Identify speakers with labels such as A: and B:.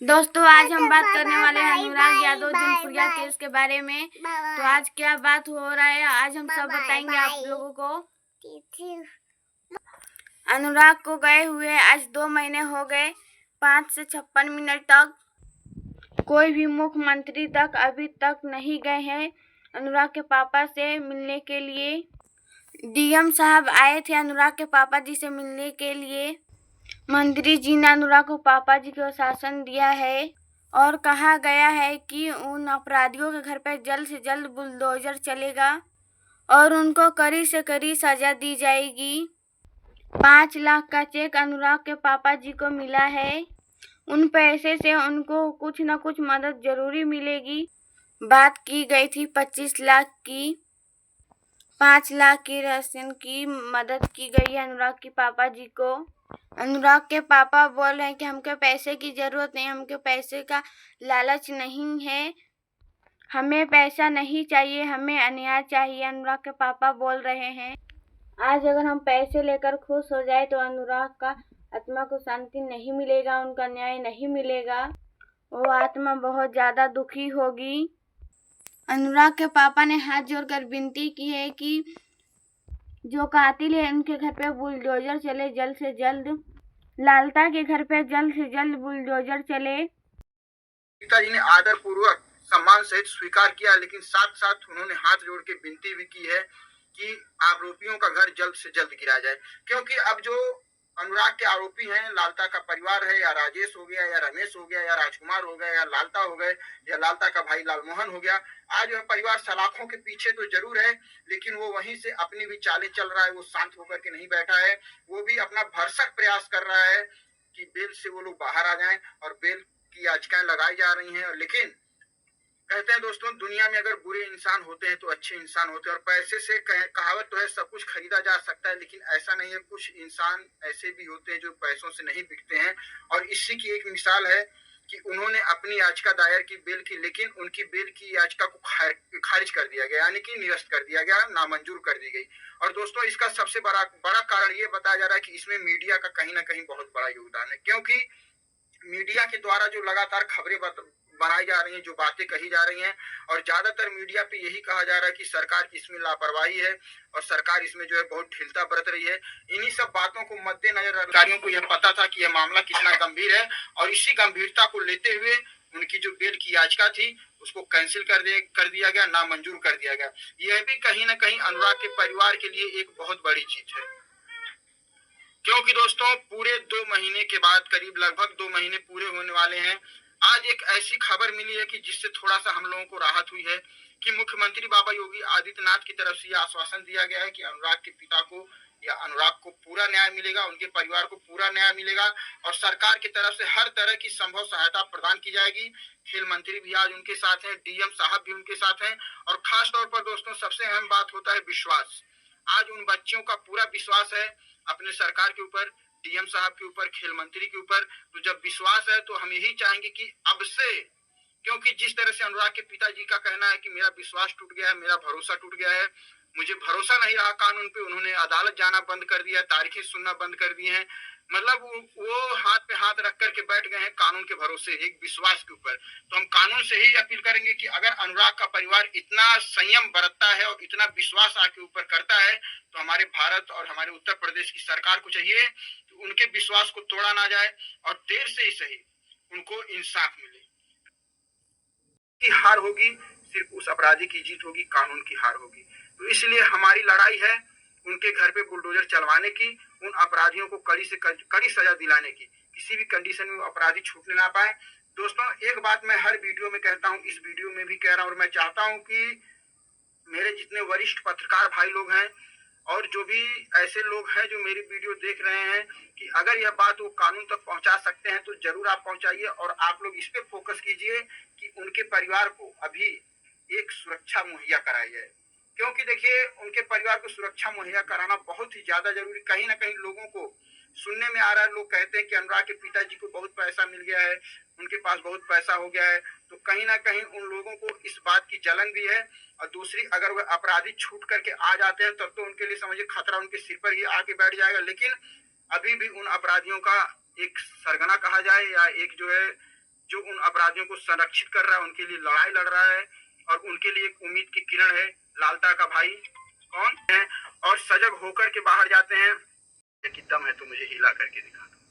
A: दोस्तों आज हम बात करने वाले हैं अनुराग यादव जौनपुरिया केस के बारे में। तो आज क्या बात हो रहा है आज हम सब बताएंगे आप लोगों को। अनुराग को गए हुए आज 2 महीने हो गए। 5 से 56 मिनट तक कोई भी मुख्यमंत्री तक अभी तक नहीं गए हैं अनुराग के पापा से मिलने के लिए। डीएम साहब आए थे अनुराग के पापा जी से मिलने के लिए। मंत्री जी ने अनुराग को पापा जी को शासन दिया है और कहा गया है कि उन अपराधियों के घर पर जल्द से जल्द बुलडोजर चलेगा और उनको कड़ी से कड़ी सजा दी जाएगी। 5 लाख का चेक अनुराग के पापा जी को मिला है। उन पैसे से उनको कुछ न कुछ मदद जरूरी मिलेगी। बात की गई थी 25 लाख की। 5 लाख की राशन की मदद की गई है अनुराग के पापा जी को। अनुराग के पापा बोल रहे हैं कि हमको पैसे की ज़रूरत नहीं, हमको पैसे का लालच नहीं है, हमें पैसा नहीं चाहिए, हमें अन्याय चाहिए, अनुराग के पापा बोल रहे हैं। आज अगर हम पैसे लेकर खुश हो जाए तो अनुराग का आत्मा को शांति नहीं मिलेगा, उनका न्याय नहीं मिलेगा, वो आत्मा बहुत ज़्यादा दुखी होगी। अनुराग के पापा ने हाथ जोड़कर विनती की है कि जो कातिल है उनके घर पे बुलडोजर चले जल्द से जल्द। लालता के घर पे जल्द से जल्द बुलडोजर चले।
B: पिताजी ने आदर पूर्वक सम्मान सहित स्वीकार किया, लेकिन साथ साथ उन्होंने हाथ जोड़ के विनती भी की है कि आरोपियों का घर जल्द से जल्द गिराया जाए। क्योंकि अब जो अनुराग के आरोपी हैं, लालता का परिवार है, या राजेश हो गया, या रमेश हो गया, या राजकुमार हो गया, या लालता हो गए, या लालता का भाई लालमोहन हो गया, आज वह परिवार सलाखों के पीछे तो जरूर है, लेकिन वो वहीं से अपनी भी चालें चल रहा है। वो शांत होकर के नहीं बैठा है, वो भी अपना भरसक प्रयास कर रहा है कि बेल से वो लोग बाहर आ जाएं, और बेल की याचिकाएं लगाई जा रही हैं। लेकिन कहते हैं दोस्तों, दुनिया में अगर बुरे इंसान होते हैं तो अच्छे इंसान होते हैं, और पैसे से कहावत तो है सब कुछ खरीदा जा सकता है, लेकिन ऐसा नहीं है। कुछ इंसान ऐसे भी होते हैं जो पैसों से नहीं बिकते हैं, और इसी की एक मिसाल है कि उन्होंने अपनी याचिका दायर की बेल की, लेकिन उनकी बेल की याचिका को खारिज कर दिया गया, यानी कि निरस्त कर दिया गया, नामंजूर कर दी गई। और दोस्तों, इसका सबसे बड़ा कारण ये बताया जा रहा है कि इसमें मीडिया का कहीं ना कहीं बहुत बड़ा योगदान है। क्योंकि मीडिया के द्वारा जो लगातार खबरें बनाई जा रही हैं, जो बातें कही जा रही हैं, और ज्यादातर मीडिया पे यही कहा जा रहा है कि सरकार की इसमें लापरवाही है और सरकार इसमें जो है बहुत ढीलता बरत रही है। इन्हीं सब बातों को मद्देनजर अधिकारियों को यह पता था कि यह मामला कितना गंभीर है, और इसी गंभीरता को लेते हुए उनकी जो बेल की याचिका थी उसको कैंसिल कर दिया गया, नामंजूर कर दिया गया। यह भी कहीं ना कहीं अनुराग के परिवार के लिए एक बहुत बड़ी जीत है। क्योंकि दोस्तों, पूरे 2 महीने के बाद, करीब लगभग 2 महीने पूरे होने वाले हैं, आज एक ऐसी खबर मिली है कि जिससे थोड़ा सा हम लोगों को राहत हुई है कि मुख्यमंत्री बाबा योगी आदित्यनाथ की तरफ से यह आश्वासन दिया गया है कि अनुराग के पिता को या अनुराग को पूरा न्याय मिलेगा, उनके परिवार को पूरा न्याय मिलेगा, और सरकार की तरफ से हर तरह की संभव सहायता प्रदान की जाएगी। खेल मंत्री भी आज उनके साथ हैं, डीएम साहब भी उनके साथ हैं, और खास तौर पर दोस्तों सबसे अहम बात होता है विश्वास। आज उन बच्चियों का पूरा विश्वास है अपने सरकार के ऊपर, डीएम साहब के ऊपर, खेल मंत्री के ऊपर। तो जब विश्वास है तो हम यही चाहेंगे कि अब से, क्योंकि जिस तरह से अनुराग के पिताजी का कहना है कि मेरा विश्वास टूट गया है, मेरा भरोसा टूट गया है, मुझे भरोसा नहीं रहा कानून पे, उन्होंने अदालत जाना बंद कर दिया, तारीखें सुनना बंद कर दी हैं, मतलब वो हाथ पे हाथ रख करके बैठ गए हैं कानून के भरोसे, एक विश्वास के ऊपर। तो हम कानून से ही अपील करेंगे कि अगर अनुराग का परिवार इतना संयम बरतता है और इतना विश्वास आके ऊपर करता है, तो हमारे भारत और हमारे उत्तर प्रदेश की सरकार को चाहिए कि उनके विश्वास को तोड़ा ना जाए, और देर से ही सही उनको इंसाफ मिले। की हार होगी, सिर्फ उस अपराधी की जीत होगी, कानून की हार होगी। तो इसलिए हमारी लड़ाई है उनके घर पे बुलडोजर चलवाने की, उन अपराधियों को कड़ी से कड़ी सजा दिलाने की, किसी भी कंडीशन में वो अपराधी छूटने ना पाए। दोस्तों, एक बात मैं हर वीडियो में कहता हूँ, इस वीडियो में भी कह रहा हूँ, और मैं चाहता हूँ कि मेरे जितने वरिष्ठ पत्रकार भाई लोग हैं और जो भी ऐसे लोग हैं जो मेरी वीडियो देख रहे हैं, कि अगर यह बात वो कानून तक पहुंचा सकते हैं तो जरूर आप पहुंचाइए, और आप लोग इस पे फोकस कीजिए कि उनके परिवार को अभी एक सुरक्षा मुहैया कराई जाए। क्योंकि देखिए, उनके परिवार को सुरक्षा मुहैया कराना बहुत ही ज्यादा जरूरी। कहीं ना कहीं लोगों को सुनने में आ रहा है, लोग कहते हैं कि अनुराग के पिताजी को बहुत पैसा मिल गया है, उनके पास बहुत पैसा हो गया है, तो कहीं ना कहीं उन लोगों को इस बात की जलन भी है। और दूसरी, अगर वह अपराधी छूट करके आ जाते हैं तब तो उनके लिए समझिए खतरा उनके सिर पर ही आके बैठ जाएगा, लेकिन अभी भी उन अपराधियों का एक सरगना कहा जाए या एक जो है जो उन अपराधियों को संरक्षित कर रहा है, उनके लिए लड़ाई लड़ रहा है और उनके लिए एक उम्मीद की किरण है। लालता का भाई कौन है और सजग होकर के बाहर जाते हैं कि दम है तो मुझे हिला करके दिखा दो।